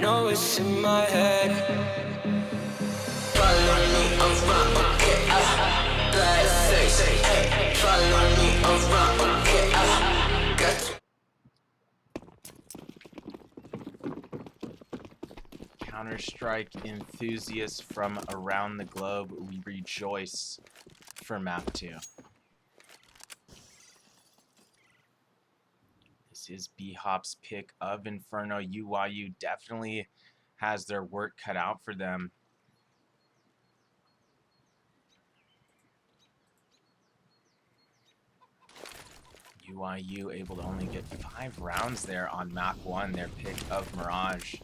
know it's in my head. Follow me around, get up. Like say, hey, follow me around, get up. Got Counter-Strike enthusiasts from around the globe, we rejoice for map 2. This is BHOP's pick of Inferno. UYU definitely has their work cut out for them. UYU able to only get 5 rounds there on map 1, their pick of Mirage.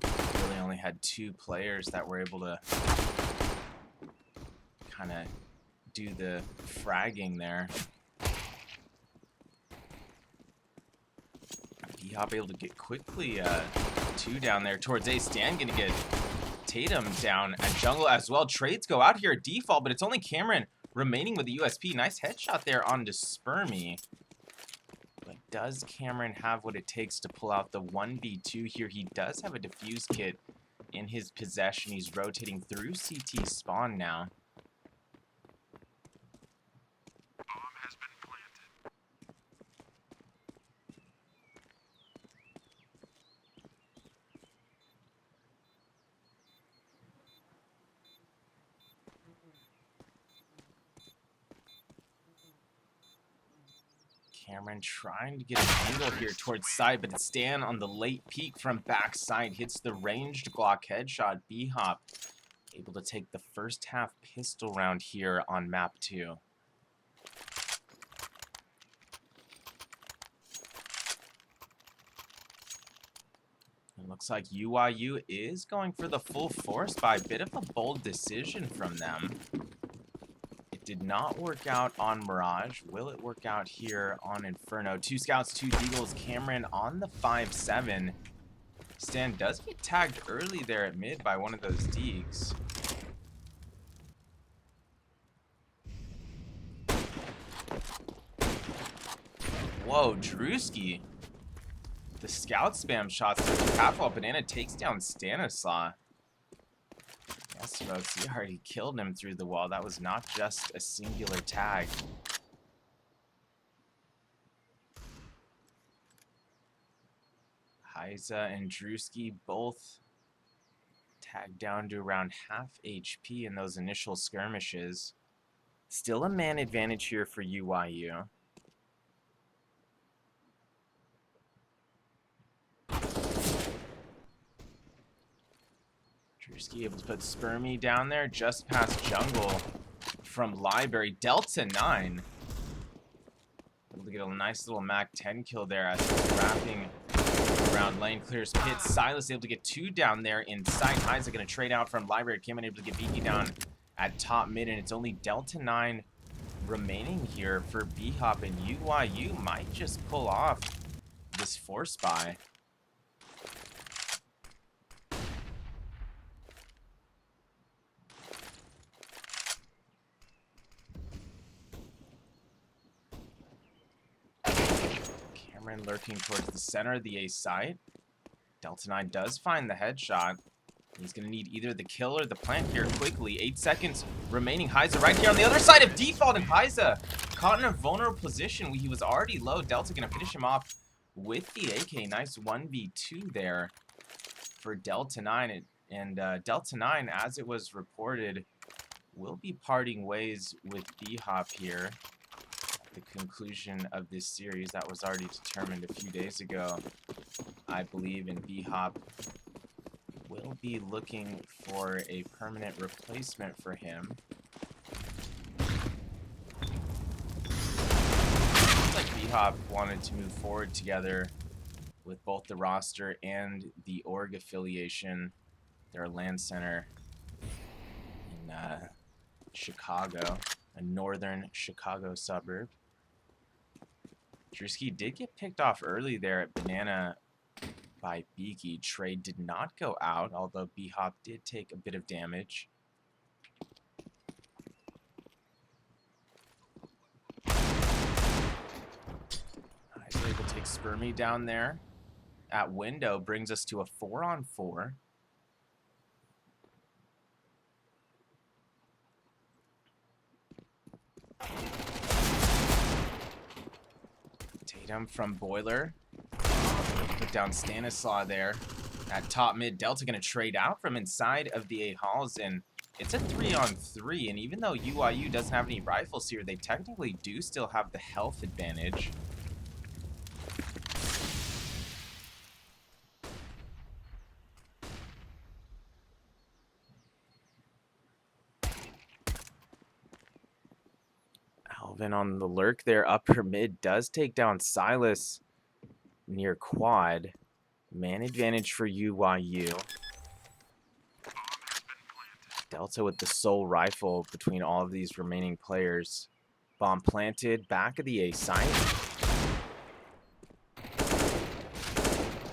Really only had 2 players that were able to kind of do the fragging there. BHOP able to get quickly 2 down there towards A. Stan gonna get Tatum down at jungle as well. Trades go out here at default, but it's only Cameron remaining with the USP. Nice headshot there onto Spermy. But does Cameron have what it takes to pull out the 1v2 here? He does have a defuse kit in his possession. He's rotating through CT spawn now. Cameron trying to get an angle here towards side, but it's Stan on the late peek from backside. Hits the ranged Glock headshot. BHOP able to take the first half pistol round here on map 2. It looks like UYU is going for the full force by a bit of a bold decision from them. Did not work out on Mirage. Will it work out here on Inferno? 2 scouts, 2 deagles. Cameron on the 5-7. Stan does get tagged early there at mid by one of those deags. Whoa, Drewski. The scout spam shots to the half-wall. Banana takes down Stanislaw. Yes, folks, he already killed him through the wall. That was not just a singular tag. Heiza and Drewski both tagged down to around half HP in those initial skirmishes. Still a man advantage here for UYU. Drewski able to put Spermy down there just past jungle from Library. Delta 9 able to get a nice little Mac 10 kill there as he's wrapping around lane. Clears pit. Silas able to get 2 down there in sight. Heiza going to trade out from Library. Cameron able to get BT down at top mid, and it's only Delta 9 remaining here for BHOP, and UYU might just pull off this force buy. Lurking towards the center of the A site. Delta 9 does find the headshot. He's going to need either the kill or the plant here quickly. 8 seconds remaining. Heiza right here on the other side of default, and Heiza caught in a vulnerable position. He was already low. Delta going to finish him off with the AK. Nice 1v2 there for Delta 9. And Delta 9, as it was reported, will be parting ways with BHOP here. The conclusion of this series that was already determined a few days ago, I believe, and BHOP will be looking for a permanent replacement for him. Looks like BHOP wanted to move forward together with both the roster and the org affiliation, their land center in Chicago, a northern Chicago suburb. Drewski did get picked off early there at Banana by Beaky. Trade did not go out, although BHOP did take a bit of damage. He's able to take Spermy down there. at window brings us to a 4-on-4. Tatum from Boiler. Put down Stanislaw there. At top mid, Delta going to trade out from inside of the A halls, and it's a 3-on-3. And even though UYU doesn't have any rifles here, they technically do still have the health advantage. Alvin on the lurk there, upper mid, does take down Silas near quad. Man advantage for UYU. Delta with the sole rifle between all of these remaining players. Bomb planted, back of the A site.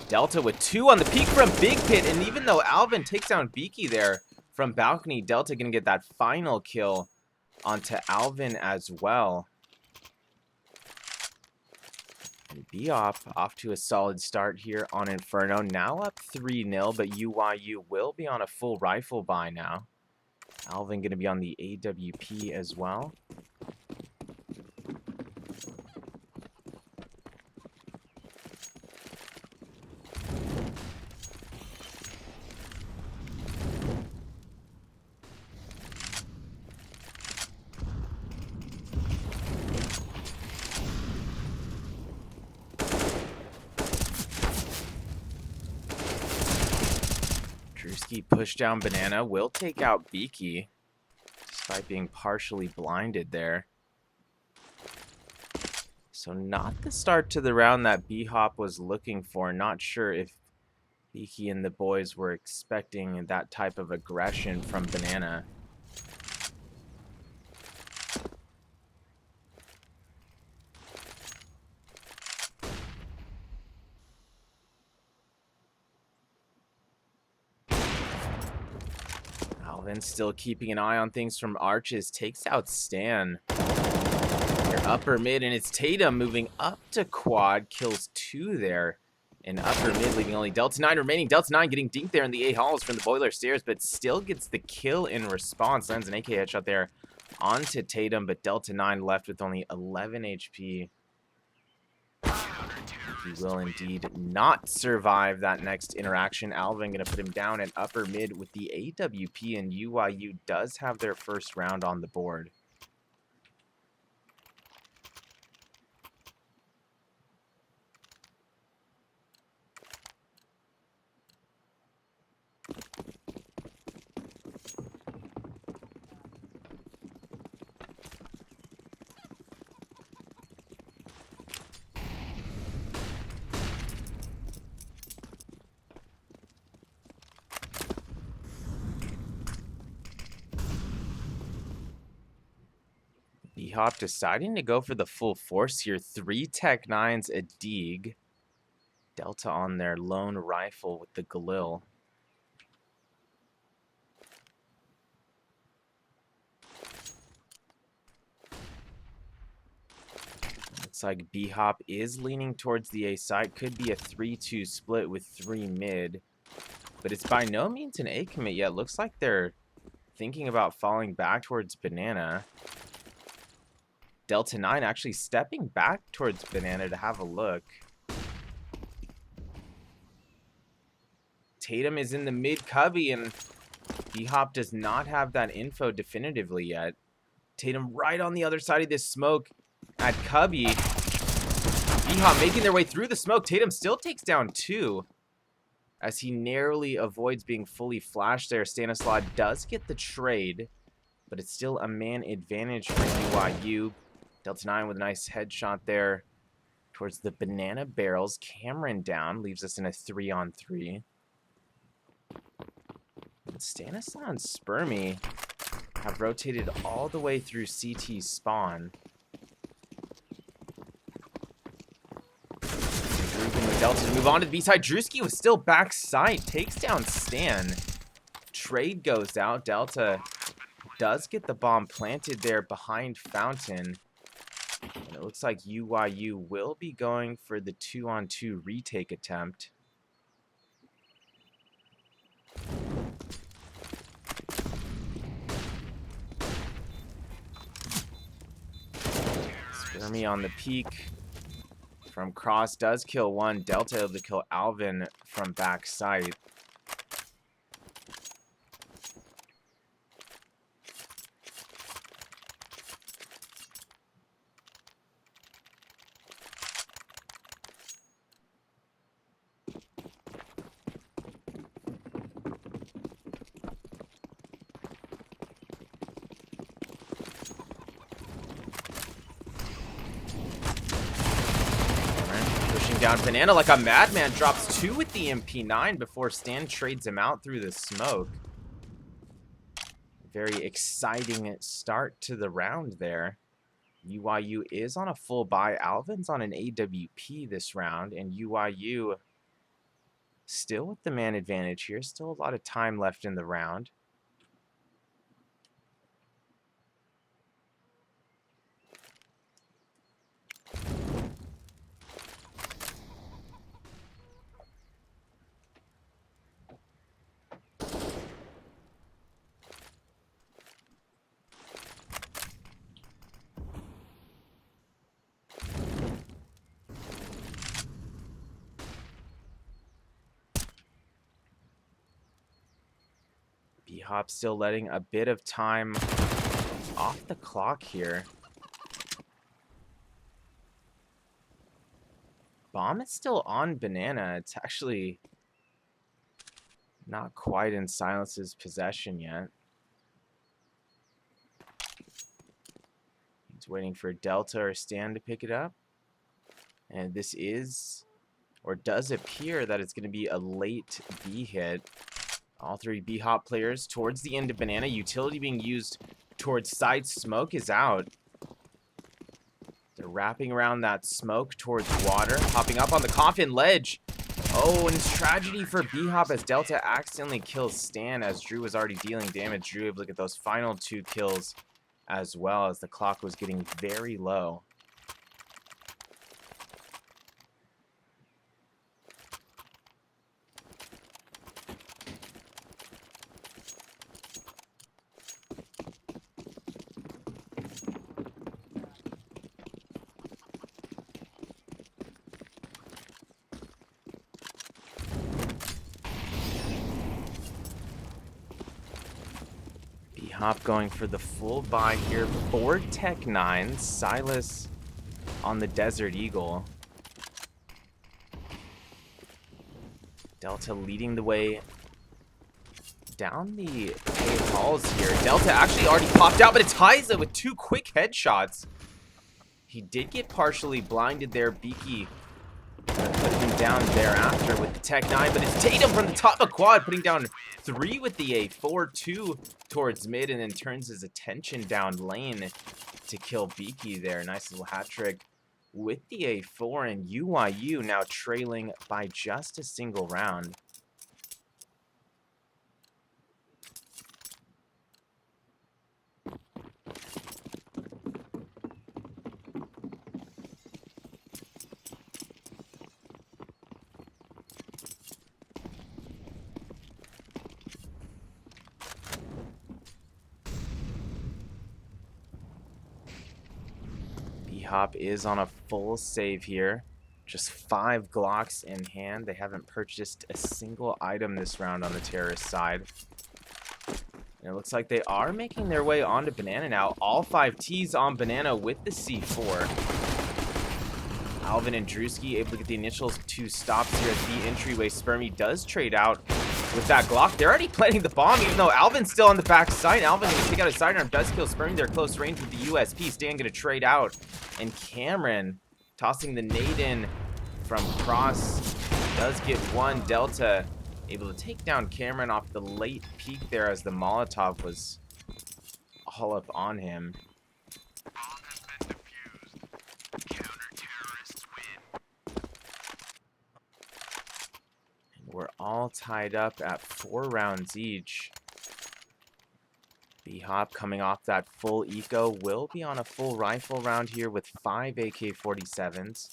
Delta with 2 on the peak from Big Pit, and even though Alvin takes down Beaky there from balcony, Delta gonna get that final kill onto Alvin as well. And BHOP off to a solid start here on Inferno. Now up 3-0, but UYU will be on a full rifle buy now. Alvin going to be on the AWP as well. Drewski push down Banana, will take out Beaky, despite being partially blinded there. So not the start to the round that BHOP was looking for. Not sure if Beaky and the boys were expecting that type of aggression from Banana. Alvin still keeping an eye on things from Arches. Takes out Stan. Your upper mid, and it's Tatum moving up to quad. Kills 2 there. In upper mid, leaving only Delta 9 remaining. Delta 9 getting dinked there in the A halls from the boiler stairs, but still gets the kill in response. Lands an AK headshot there onto Tatum, but Delta 9 left with only 11 HP. He will indeed not survive that next interaction. Alvin going to put him down at upper mid with the AWP, and UYU does have their first round on the board. BHOP deciding to go for the full force here. 3 Tech 9s, a Deeg. Delta on their lone rifle with the Galil. Looks like BHOP is leaning towards the A side. Could be a 3-2 split with 3 mid. But it's by no means an A commit yet. Looks like they're thinking about falling back towards Banana. Delta 9 actually stepping back towards Banana to have a look. Tatum is in the mid cubby, and BHOP does not have that info definitively yet. Tatum right on the other side of this smoke at cubby. BHOP making their way through the smoke. Tatum still takes down 2 as he narrowly avoids being fully flashed there. Stanislaw does get the trade, but it's still a man advantage for UYU. Delta 9 with a nice headshot there towards the banana barrels. Cameron down, leaves us in a 3-on-3. Stanislaw and Spermy have rotated all the way through CT spawn. With Delta to move on to the B-side. Drewski was still backside, takes down Stan. Trade goes out. Delta does get the bomb planted there behind Fountain. And it looks like UYU will be going for the 2-on-2 retake attempt. Spermy on the peak from cross does kill one. Delta able to kill Alvin from back sight. Down Banana like a madman, drops 2 with the MP9 before Stan trades him out through the smoke. Very exciting start to the round there. UYU is on a full buy. Alvin's on an AWP this round, and UYU still with the man advantage here. Still a lot of time left in the round. BHOP still letting a bit of time off the clock here. Bomb is still on Banana. It's actually not quite in Silence's possession yet. He's waiting for Delta or Stan to pick it up. And this is, or does appear that it's going to be a late B hit. All three BHOP players towards the end of Banana. Utility being used towards side. Smoke is out. They're wrapping around that smoke towards water. Hopping up on the coffin ledge. Oh, and it's tragedy for BHOP as Delta accidentally kills Stan as Drew was already dealing damage. Drew able to get those final 2 kills as well as the clock was getting very low. BHOP going for the full buy here for Tech 9. Silas on the Desert Eagle. Delta leading the way down the halls here. Delta actually already popped out, but it's Heiza with 2 quick headshots. He did get partially blinded there. Beaky put him down thereafter with the Tech 9, but it's Tatum from the top of quad, putting down 3 with the A4, 2 towards mid, and then turns his attention down lane to kill Beaky there. Nice little hat trick with the A4, and UYU now trailing by just a single round. BHOP is on a full save here. Just 5 Glocks in hand. They haven't purchased a single item this round on the terrorist side. And it looks like they are making their way onto Banana now. All 5 Ts on Banana with the C4. Alvin and Drewski able to get the initial 2 stops here at the entryway. Spermy does trade out with that Glock. They're already planting the bomb, even though Alvin's still on the back side. Alvin going to take out his sidearm, does kill Spermy. They're close range with the USP. Stan going to trade out. And Cameron tossing the nade in from cross does get 1. Delta able to take down Cameron off the late peak there as the Molotov was all up on him. We're all tied up at 4 rounds each. BHOP coming off that full eco will be on a full rifle round here with 5 AK-47s.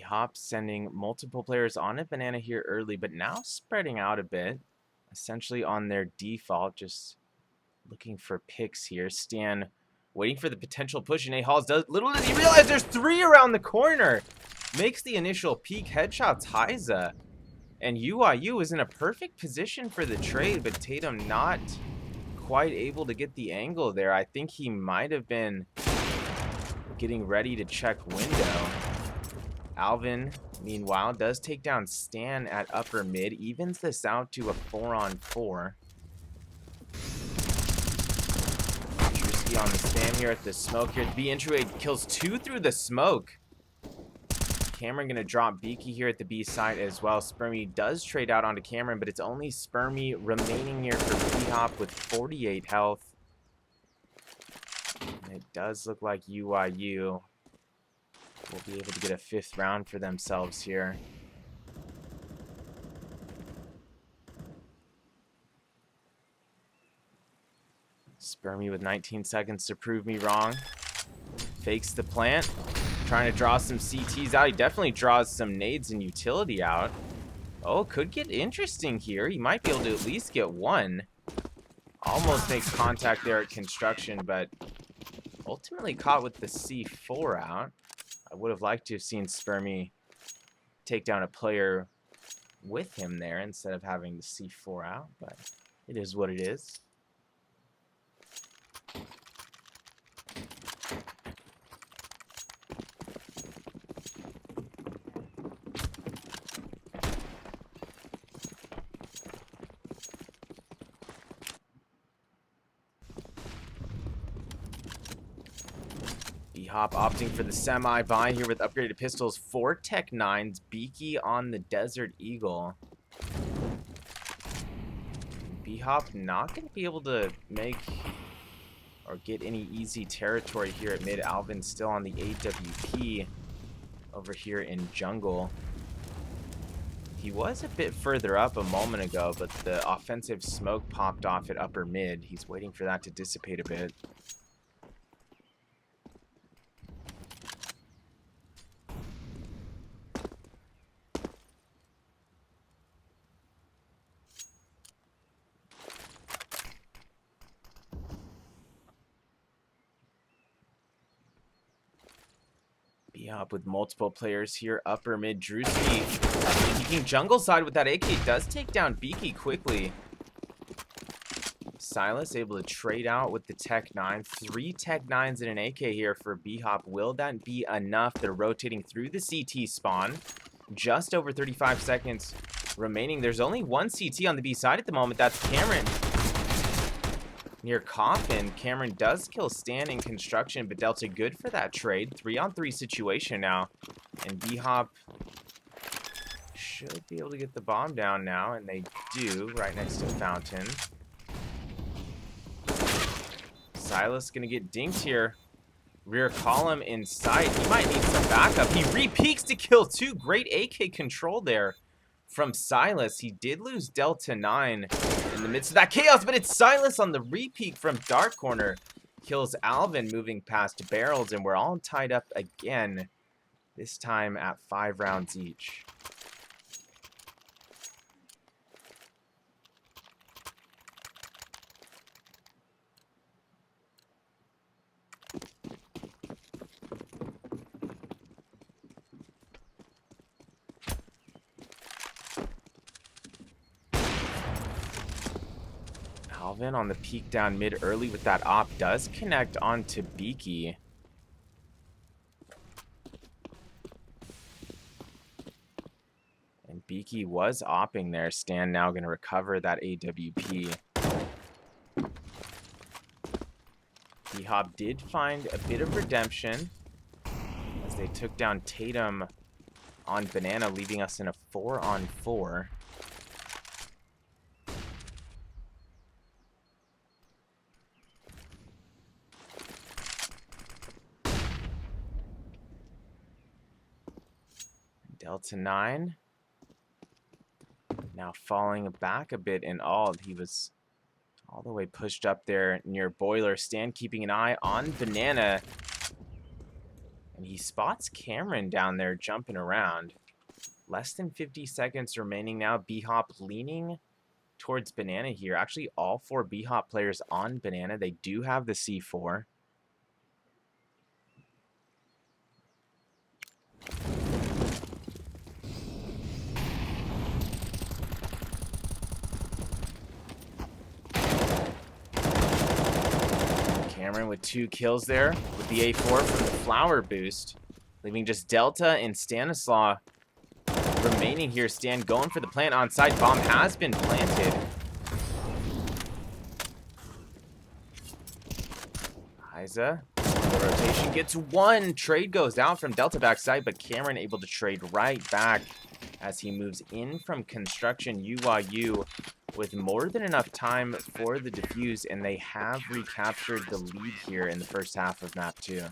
BHOP sending multiple players on a banana here early, but now spreading out a bit. Essentially on their default, just looking for picks here. Stan waiting for the potential push, and A-Halls does. Little does he realize there's 3 around the corner. Makes the initial peek headshots Heiza. And UYU is in a perfect position for the trade, but Tatum not quite able to get the angle there. I think he might have been getting ready to check window. Alvin, meanwhile, does take down Stan at upper mid, evens this out to a 4-on-4. Drewski on the spam here at the smoke here. The B entry kills 2 through the smoke. Cameron gonna drop Beaky here at the B side as well. Spermy does trade out onto Cameron, but it's only Spermy remaining here for BHOP with 48 health. And it does look like UYU will be able to get a 5th round for themselves here. Spermy with 19 seconds to prove me wrong. Fakes the plant. Trying to draw some CTs out. He definitely draws some nades and utility out. Oh, could get interesting here. He might be able to at least get 1. Almost makes contact there at construction, but ultimately caught with the C4 out. I would have liked to have seen Spermy take down a player with him there instead of having the C4 out, but it is what it is. BHOP opting for the semi-buy here with upgraded pistols. 4 Tech 9s. Beaky on the Desert Eagle. BHOP not going to be able to make or get any easy territory here at mid. Alvin still on the AWP over here in jungle. He was a bit further up a moment ago, but the offensive smoke popped off at upper mid. He's waiting for that to dissipate a bit. BHOP with multiple players here. Upper mid. Drewski peeking jungle side with that AK. Does take down Beaky quickly. Silas able to trade out with the Tech 9. 3 Tech 9s and an AK here for BHOP. Will that be enough? They're rotating through the CT spawn. Just over 35 seconds remaining. There's only 1 CT on the B side at the moment. That's Cameron. Near Coffin, Cameron does kill Stan in construction, but Delta good for that trade. 3-on-3 situation now. And BHOP should be able to get the bomb down now, and they do, right next to Fountain. Silas gonna get dinked here. Rear column in sight. He might need some backup. He re-peeks to kill 2. Great AK control there from Silas. He did lose Delta 9 in the midst of that chaos, but it's Silas on the re-peek from Dark Corner. Kills Alvin moving past barrels, and we're all tied up again. This time at 5 rounds each. Alvin on the peek down mid early with that op does connect onto Beaky. And Beaky was opping there. Stan now going to recover that AWP. BHOP did find a bit of redemption as they took down Tatum on Banana, leaving us in a 4-on-4. Delta 9 now falling back a bit in Ald. He was all the way pushed up there near Boiler. Stan keeping an eye on Banana. And he spots Cameron down there jumping around. Less than 50 seconds remaining now. BHOP leaning towards Banana here. Actually, all 4 BHOP players on Banana. They do have the C4. Cameron with 2 kills there with the A4 from the flower boost. Leaving just Delta and Stanislaw remaining here. Stan going for the plant on site. Bomb has been planted. Isa, the rotation gets 1. Trade goes out from Delta backside, but Cameron able to trade right back as he moves in from construction. UYU with more than enough time for the defuse, and they have recaptured the lead here in the first half of map 2.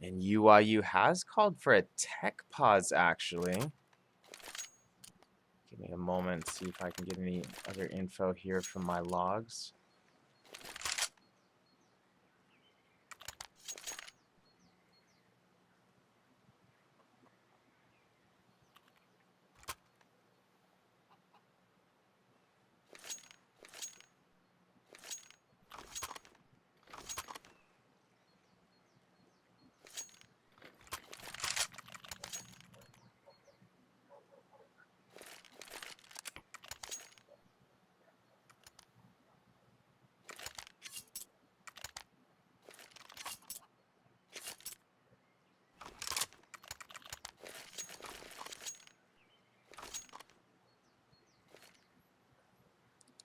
And UYU has called for a tech pause, actually. Give me a moment to see if I can get any other info here from my logs.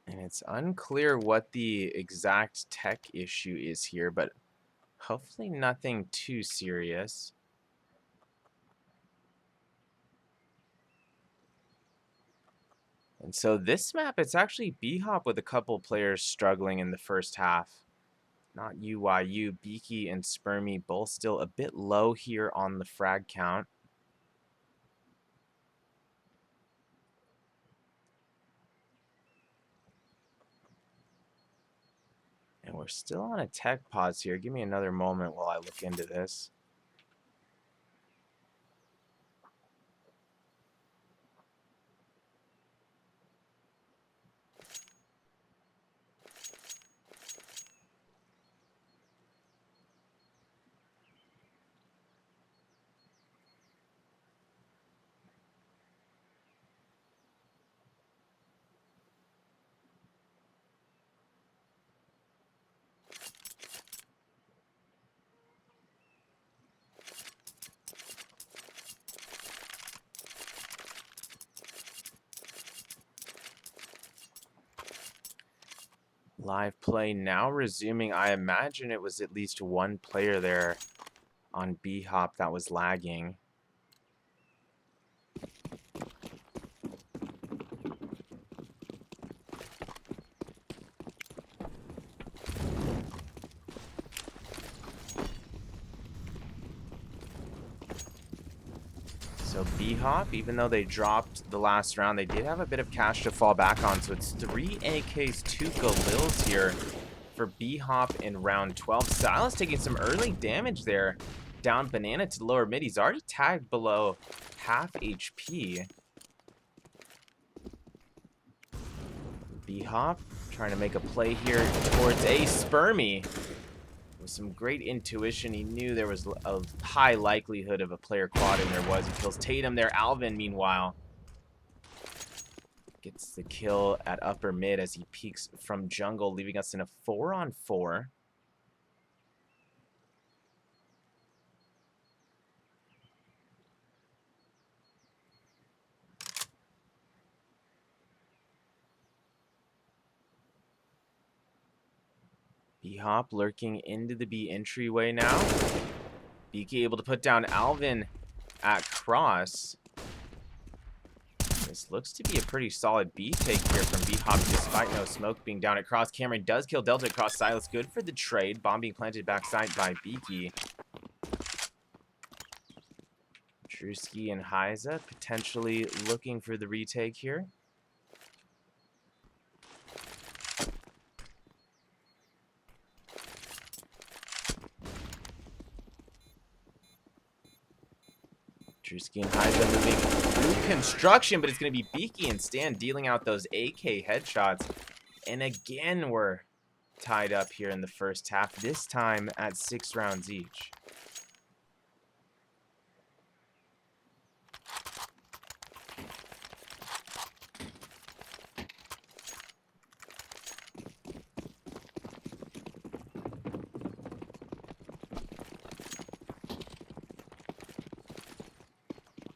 And it's unclear what the exact tech issue is here, but hopefully nothing too serious. And so this map, it's actually BHOP with a couple players struggling in the first half. Not UYU. Beaky and Spermy both still a bit low here on the frag count. And we're still on a tech pause here. Give me another moment while I look into this. Live play now resuming. I imagine it was at least one player there on BHOP that was lagging. So BHOP, even though they dropped the last round, they did have a bit of cash to fall back on. So it's 3 AKs, 2 Galils here for BHOP in round 12. Silas taking some early damage there. Down Banana to the lower mid. He's already tagged below half HP. BHOP trying to make a play here towards a Spermy. With some great intuition, he knew there was a high likelihood of a player quad, and there was. He kills Tatum there. Alvin, meanwhile, gets the kill at upper mid as he peeks from jungle, leaving us in a 4-on-4. BHOP lurking into the B entryway now. Beaky able to put down Alvin at cross. This looks to be a pretty solid B take here from BHOP despite no smoke being down at cross. Cameron does kill Delta at cross. Silas good for the trade. Bomb being planted backside by Beaky. Drewski and Heiza potentially looking for the retake here. Drewski and Heiza moving through construction, but it's going to be Beaky and Stan dealing out those AK headshots. And again, we're tied up here in the first half, this time at 6 rounds each.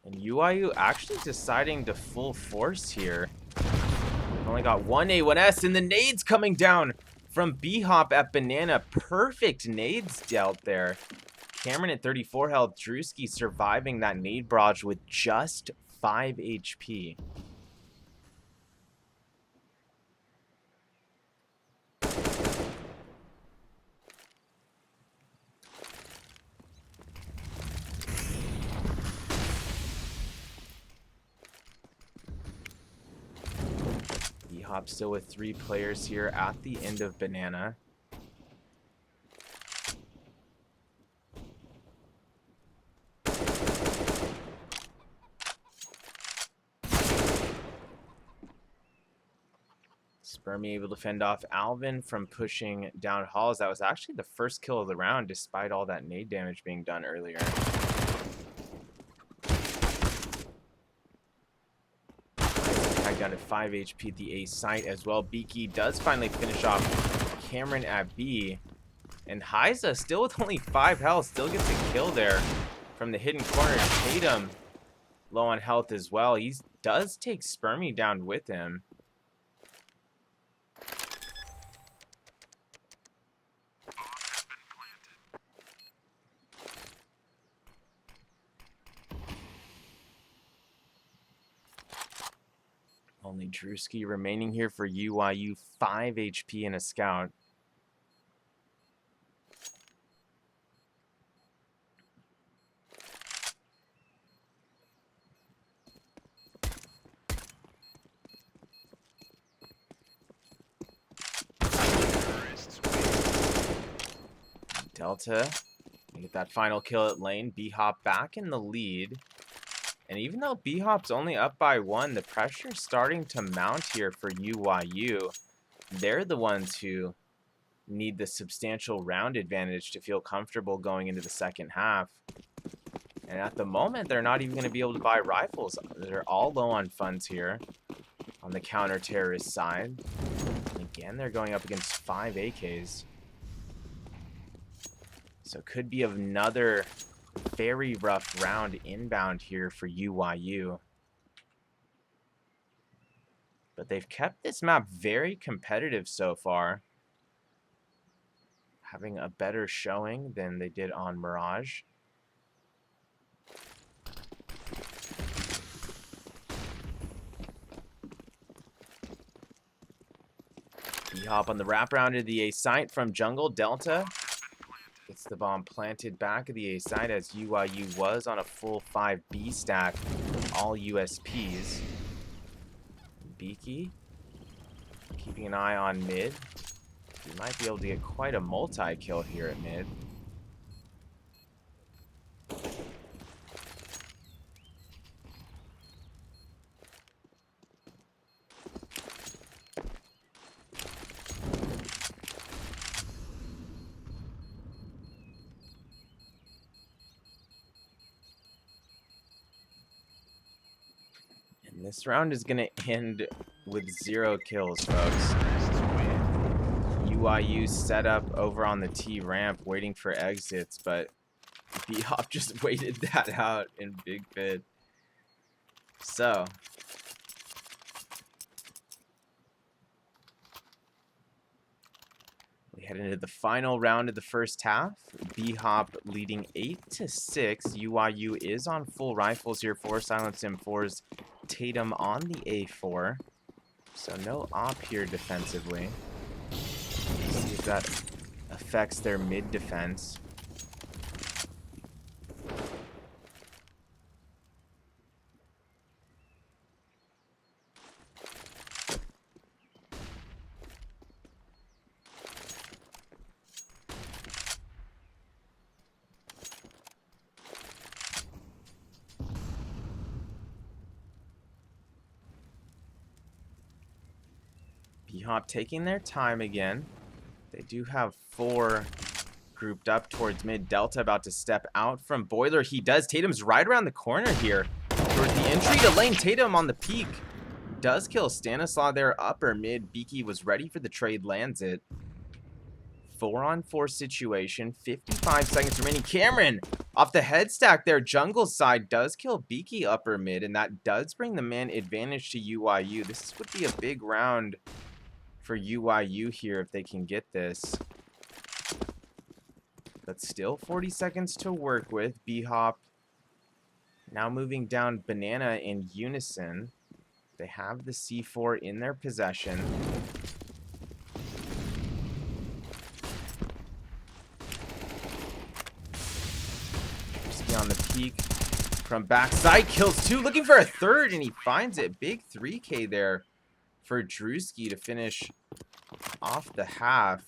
And UYU actually deciding to full force here. Only got one A, one S, and the nades coming down from BHOP at Banana. Perfect nades dealt there. Cameron at 34 health. Drewski surviving that nade barrage with just 5 HP. BHOP still with 3 players here at the end of Banana. Spermy able to fend off Alvin from pushing down Halls. That was actually the first kill of the round, despite all that nade damage being done earlier. Tagged down to 5 HP at the A site as well. Beaky does finally finish off Cameron at B. And Heiza, still with only 5 health, still gets a kill there from the hidden corner. Tatum low on health as well. He does take Spermy down with him. Only Drewski remaining here for UYU, 5 HP and a scout. Delta, get that final kill at lane. BHOP back in the lead. And even though BHOP's only up by 1, the pressure's starting to mount here for UYU. They're the ones who need the substantial round advantage to feel comfortable going into the second half. And at the moment, they're not even going to be able to buy rifles. They're all low on funds here on the counter-terrorist side. And again, they're going up against 5 AKs. So could be another very rough round inbound here for UYU. But they've kept this map very competitive so far, having a better showing than they did on Mirage. B-Hop on the wraparound to the A site from Jungle. Delta gets the bomb planted back of the A side as UYU was on a full 5B stack, all USPs. Beaky keeping an eye on mid. He might be able to get quite a multi-kill here at mid. This round is going to end with 0 kills, folks. UYU set up over on the T ramp waiting for exits, but B-Hop just waited that out in Big Bid. So, we head into the final round of the first half. B-Hop leading 8-6. UYU is on full rifles here for Silence M4's Tatum on the A4, so no op here defensively. See if that affects their mid defense. BHOP taking their time again. They do have 4 grouped up towards mid. Delta about to step out from Boiler. He does. Tatum's right around the corner here. Towards the entry to lane. Tatum on the peak. Does kill Stanislaw there upper mid. Beaky was ready for the trade. Lands it. 4-on-4 situation. 55 seconds remaining. Cameron off the head stack there. Jungle side does kill Beaky upper mid. And that does bring the man advantage to UYU. This would be a big round for UYU here if they can get this. But still 40 seconds to work with. BHOP now moving down Banana in unison. They have the C4 in their possession. Just on the peak from backside. Kills 2. Looking for a third, and he finds it. Big 3K there for Drewski to finish off the half.